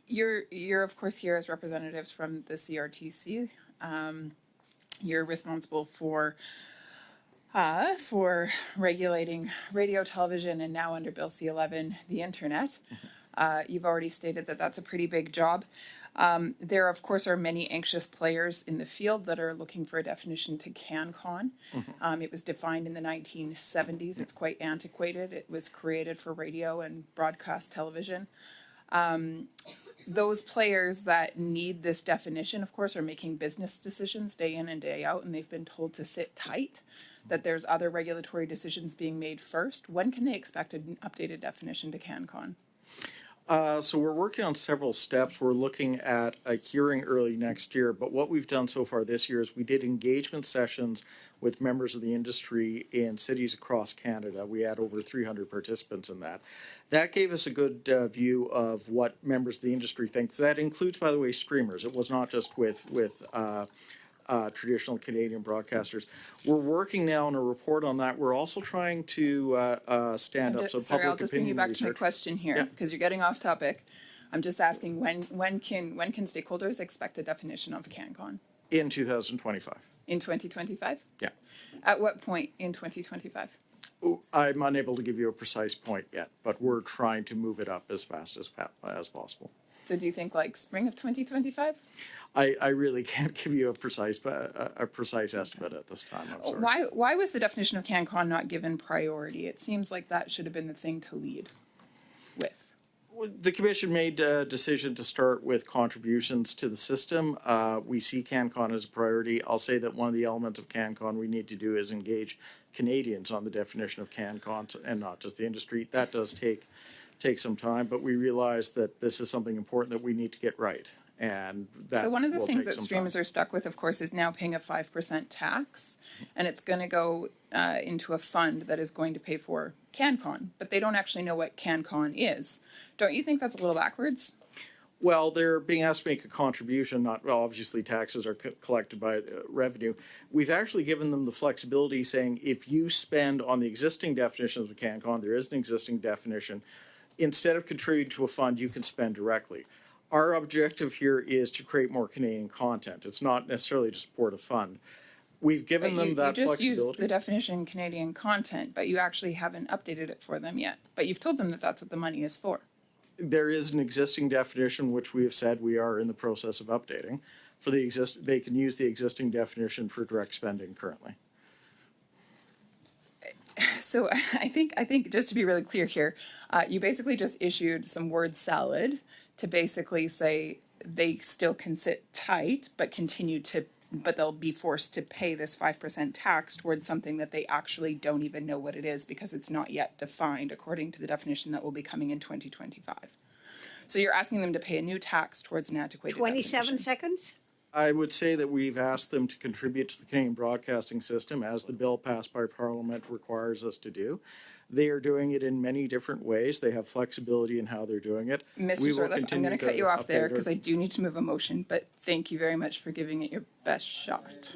You're of course here as representatives from the CRTC. You're responsible for regulating radio, television, and now under Bill C-11, the internet. You've already stated that that's a pretty big job. There, of course, are many anxious players in the field that are looking for a definition to CanCon. It was defined in the 1970s. It's quite antiquated. It was created for radio and broadcast television. Those players that need this definition, of course, are making business decisions day in and day out, and they've been told to sit tight, that there's other regulatory decisions being made first. When can they expect an updated definition to CanCon? So we're working on several steps. We're looking at a hearing early next year, but what we've done so far this year is we did engagement sessions with members of the industry in cities across Canada. We had over 300 participants in that. That gave us a good view of what members of the industry think. That includes, by the way, streamers. It was not just with traditional Canadian broadcasters. We're working now on a report on that. We're also trying to stand up some sorry, public I'll just bring you back research. to my question here because you're getting off topic. I'm just asking when can stakeholders expect a definition of CanCon? In 2025. In 2025? Yeah. At what point in 2025? I'm unable to give you a precise point yet, but we're trying to move it up as fast as possible. So do you think like spring of 2025? I really can't give you a precise estimate at this time. I'm sorry. Why was the definition of CanCon not given priority? It seems like that should have been the thing to lead with. The Commission made a decision to start with contributions to the system. We see CanCon as a priority. I'll say that one of the elements of CanCon we need to do is engage Canadians on the definition of CanCon and not just the industry. That does take some time, but we realize that this is something important that we need to get right. And that so one of the will things take that some streamers time. are stuck with, of course, is now paying a 5% tax, and it's going to go into a fund that is going to pay for CanCon, but they don't actually know what CanCon is. Don't you think that's a little backwards? Well, they're being asked to make a contribution, obviously taxes are collected by revenue. We've actually given them the flexibility saying if you spend on the existing definitions of CanCon, there is an existing definition, instead of contributing to a fund, you can spend directly. Our objective here is to create more Canadian content. It's not necessarily to support a fund. We've given them that flexibility. You just used the definition Canadian content, but you actually haven't updated it for them yet. But you've told them that that's what the money is for. There is an existing definition, which we have said we are in the process of updating. They can use the existing definition for direct spending currently. So I think just to be really clear here, you basically just issued some word salad to basically say they still can sit tight, but they'll be forced to pay this 5% tax towards something that they actually don't even know what it is because it's not yet defined according to the definition that will be coming in 2025. So you're asking them to pay a new tax towards an antiquated 27 definition. seconds? I would say that we've asked them to contribute to the Canadian broadcasting system as the bill passed by Parliament requires us to do. They are doing it in many different ways. They have flexibility in how they're doing it. Mr. Zurliff, I'm going to cut you off there because I do need to move a motion, but thank you very much for giving it your best shot.